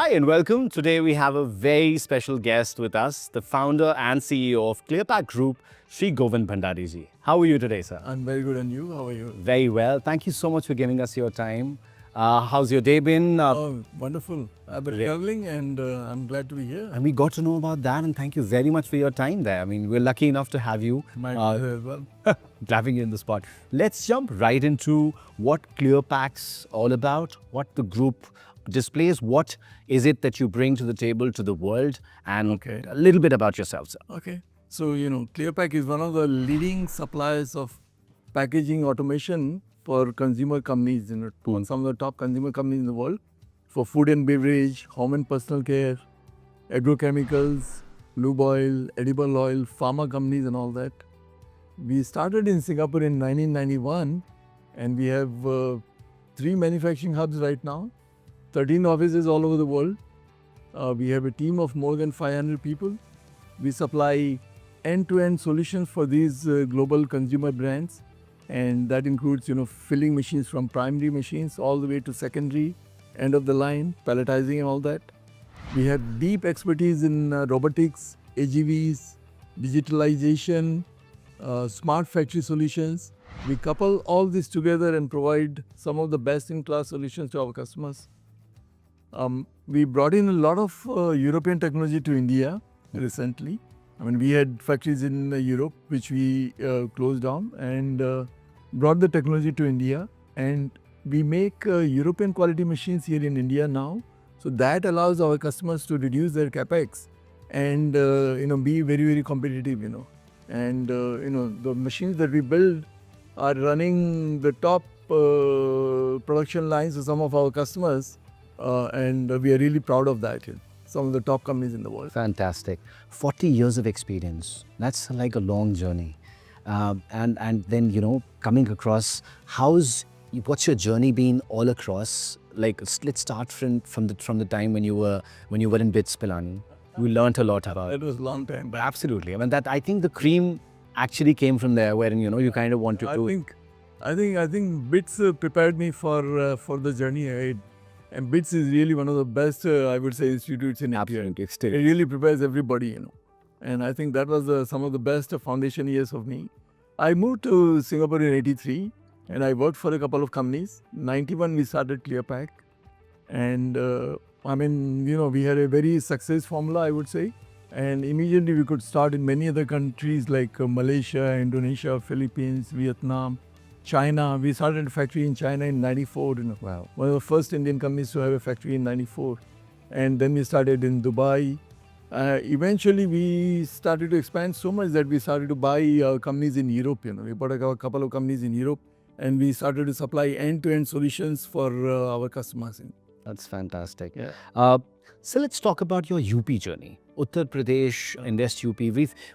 Hi and welcome. Today we have a very special guest with us, the founder and CEO of ClearPack Group, Shri Govind Bhandari ji. How are you today, sir? I'm very good, and you? How are you? Very well. Thank you so much for giving us your time. How's your day been? Oh, wonderful. I've been traveling and I'm glad to be here. And we got to know about that, and thank you very much for your time there. I mean, we're lucky enough to have you. My pleasure as well. Having you in the spot. Let's jump right into what ClearPack's all about, what the group displays, what is it that you bring to the table to the world, and a little bit about yourself, sir. Okay. So, ClearPack is one of the leading suppliers of packaging automation for consumer companies, some of the top consumer companies in the world, for food and beverage, home and personal care, agrochemicals, lube oil, edible oil, pharma companies and all that. We started in Singapore in 1991 and we have 3 manufacturing hubs right now, 13 offices all over the world. We have a team of more than 500 people. We supply end-to-end solutions for these global consumer brands, and that includes filling machines from primary machines all the way to secondary, end of the line, palletizing and all that. We have deep expertise in robotics, AGVs, digitalization, smart factory solutions. We couple all this together and provide some of the best-in-class solutions to our customers. We brought in a lot of European technology to India recently. I mean, we had factories in Europe which we closed down and brought the technology to India, and we make European quality machines here in India now. So that allows our customers to reduce their capex and be very, very competitive. And the machines that we build are running the top production lines of some of our customers, and we are really proud of that. Some of the top companies in the world. Fantastic. 40 years of experience. That's like a long journey. And then, coming across, what's your journey been all across? Like, let's start from the time when you were in BITS Pilani. You learnt a lot about. That was a long time back. Absolutely. I mean, I think the cream actually came from there, wherein you kind of wanted to. I think BITS prepared me for the journey ahead. And BITS is really one of the best, I would say, institutes in India. It really prepares everybody, And I think that was some of the best foundation years of me. I moved to Singapore in '83 and I worked for a couple of companies. '91 we started ClearPack. And we had a very success formula, I would say. And immediately we could start in many other countries like Malaysia, Indonesia, Philippines, Vietnam, China. We started a factory in China in '94. Wow. One of the first Indian companies to have a factory in '94. And then we started in Dubai. Eventually, we started to expand so much that we started to buy companies in Europe. We bought a couple of companies in Europe, and we started to supply end-to-end solutions for our customers. That's fantastic. Yeah. So let's talk about your UP journey. Uttar Pradesh, Indus UP.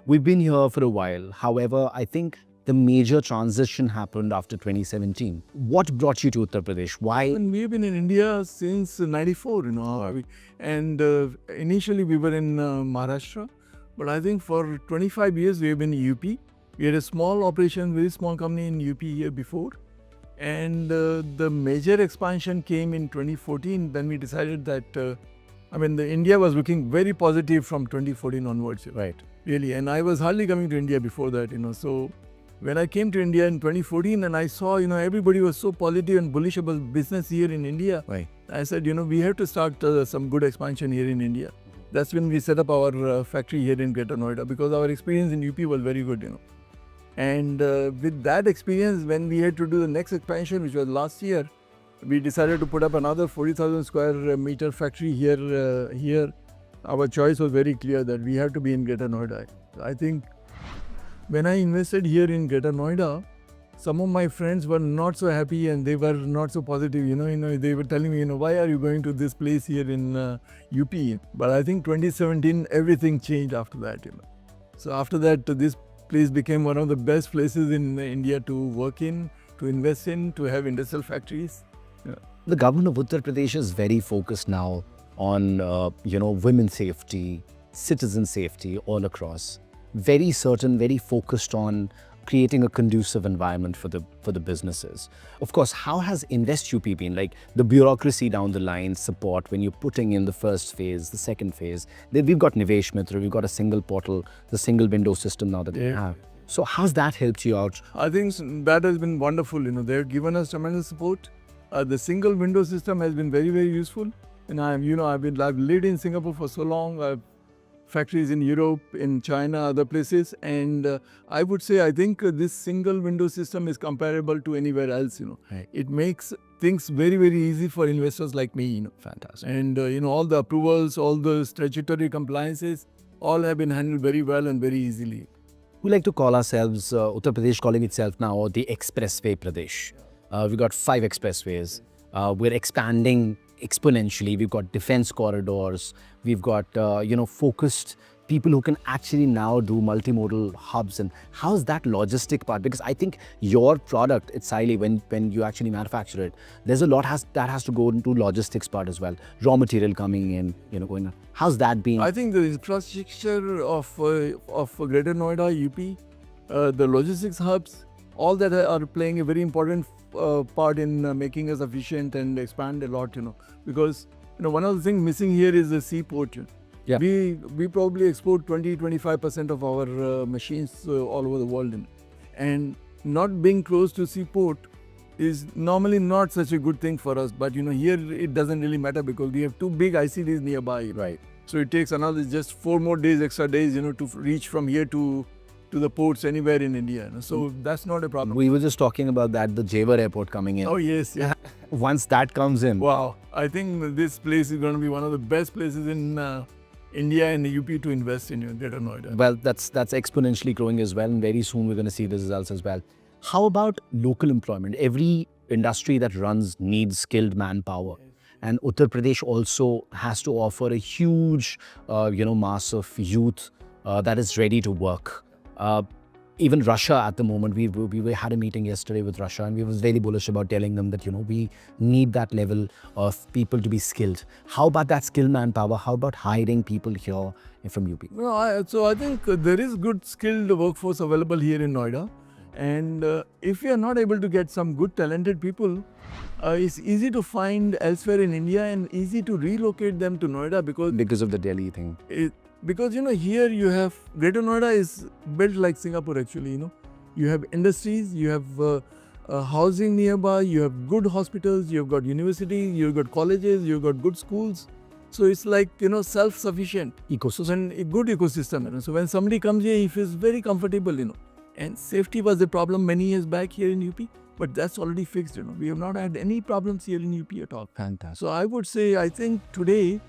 We've been here for a while. However, I think the major transition happened after 2017. What brought you to Uttar Pradesh? Why? And we've been in India since '94, And initially we were in Maharashtra, but I think for 25 years we have been in UP. We had a small operation, very small company in UP here before. And the major expansion came in 2014. Then we decided that, India was looking very positive from 2014 onwards. Right. Really. And I was hardly coming to India before that, So when I came to India in 2014 and I saw, everybody was so positive and bullish about business here in India, right. I said, we have to start some good expansion here in India. That's when we set up our factory here in Greater Noida, because our experience in UP was very good, And with that experience, when we had to do the next expansion, which was last year, we decided to put up another 40,000 square meter factory here. Our choice was very clear that we have to be in Greater Noida. I think when I invested here in Greater Noida, some of my friends were not so happy and they were not so positive. They were telling me, why are you going to this place here in UP? But I think 2017, everything changed after that. So after that, this place became one of the best places in India to work in, to invest in, to have industrial factories. Yeah. The government of Uttar Pradesh is very focused now on, women's safety, citizen safety all across. Very certain, very focused on creating a conducive environment for the businesses. Of course, how has Invest UP been? Like the bureaucracy down the line, support when you're putting in the first phase, the second phase. Then we've got Nivesh Mitra, we've got a single portal, the single window system now that we have. So how's that helped you out? I think that has been wonderful. They've given us tremendous support. The single window system has been very, very useful. And I've lived in Singapore for so long. I've factories in Europe, in China, other places, and I would say I think this single window system is comparable to anywhere else. Right. It makes things very, very easy for investors like me. Fantastic. And all the approvals, all the statutory compliances, all have been handled very well and very easily. We like to call ourselves, Uttar Pradesh calling itself now the Expressway Pradesh. We've got 5 expressways. We're expanding exponentially. We've got defense corridors. We've got, focused people who can actually now do multimodal hubs. And how's that logistic part? Because I think your product, it's highly, when you actually manufacture it, there's a lot that has to go into logistics part as well. Raw material coming in, going on. How's that been? I think the infrastructure of Greater Noida, UP, the logistics hubs, all that are playing a very important part in making us efficient and expand a lot, because one of the things missing here is the seaport. Yeah. We probably export 20-25% of our machines all over the world, and not being close to seaport is normally not such a good thing for us. But here it doesn't really matter because we have 2 big ICDs nearby. Right. So it takes another just 4 more days, extra days, to reach from here to the ports anywhere in India. So that's not a problem. We were just talking about that, the Jewar airport coming in. Oh yes, yeah. Once that comes in. Wow, I think this place is going to be one of the best places in India and the UP to invest in, Greater Noida. Well, that's exponentially growing as well, and very soon we're going to see the results as well. How about local employment? Every industry that runs needs skilled manpower. And Uttar Pradesh also has to offer a huge, mass of youth that is ready to work. Even Russia at the moment, we had a meeting yesterday with Russia, and we was very bullish about telling them that, we need that level of people to be skilled. How about that skilled manpower? How about hiring people here from UP? No, so I think there is good skilled workforce available here in Noida. And if we are not able to get some good talented people, it's easy to find elsewhere in India and easy to relocate them to Noida Because of the Delhi thing. Because here you have Greater Noida is built like Singapore actually. You have industries, you have housing nearby, you have good hospitals, you've got universities, you've got colleges, you've got good schools. So it's like self-sufficient ecosystem, a good ecosystem. So when somebody comes here, he feels very comfortable. And safety was a problem many years back here in UP, but that's already fixed. We have not had any problems here in UP at all. Fantastic. So I would say, I think today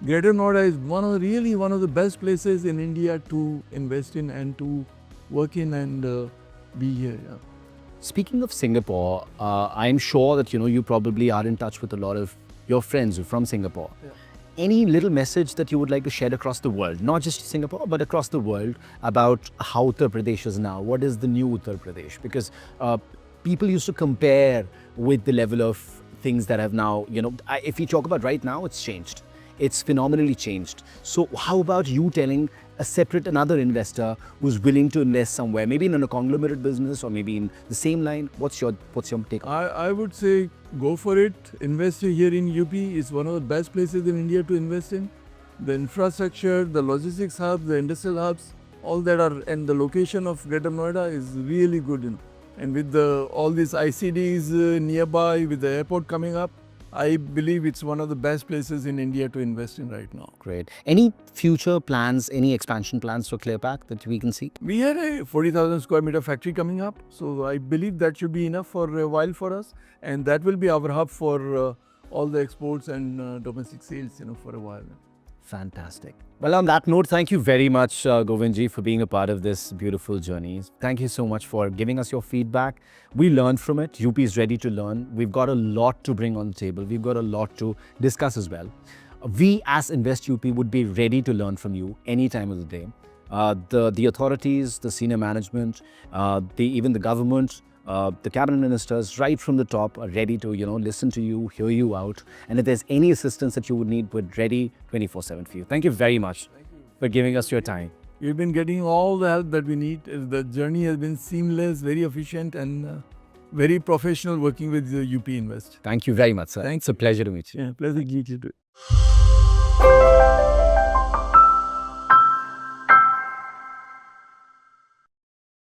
Greater Noida is one of the best places in India to invest in and to work in and be here. Yeah. Speaking of Singapore, I'm sure that you probably are in touch with a lot of your friends who are from Singapore. Yeah. Any little message that you would like to share across the world, not just Singapore, but across the world, about how Uttar Pradesh is now? What is the new Uttar Pradesh? Because people used to compare with the level of things that have now, if you talk about right now, it's changed. It's phenomenally changed. So how about you telling another investor who's willing to invest somewhere, maybe in a conglomerate business or maybe in the same line? What's your take? I would say go for it. Invest here in UP is one of the best places in India to invest in. The infrastructure, the logistics hubs, the industrial hubs, all that are, and the location of Greater Noida is really good. And with all these ICDs nearby, with the airport coming up, I believe it's one of the best places in India to invest in right now. Great. Any future plans, any expansion plans for Clearpack that we can see? We had a 40,000 square meter factory coming up. So I believe that should be enough for a while for us. And that will be our hub for all the exports and domestic sales, for a while. Fantastic. Well, on that note, thank you very much, Govindji, for being a part of this beautiful journey. Thank you so much for giving us your feedback. We learned from it. UP is ready to learn. We've got a lot to bring on the table. We've got a lot to discuss as well. We as Invest UP would be ready to learn from you any time of the day. The authorities, the senior management, even the government, the cabinet ministers right from the top are ready to listen to you, hear you out, and if there's any assistance that you would need, we're ready 24/7 for you. Thank you very much for giving us your time. We've been getting all the help that we need. The journey has been seamless, very efficient, and very professional working with the UP Invest. Thank you very much, sir. Thanks. It's a pleasure to meet you. Yeah, pleasure to meet you too.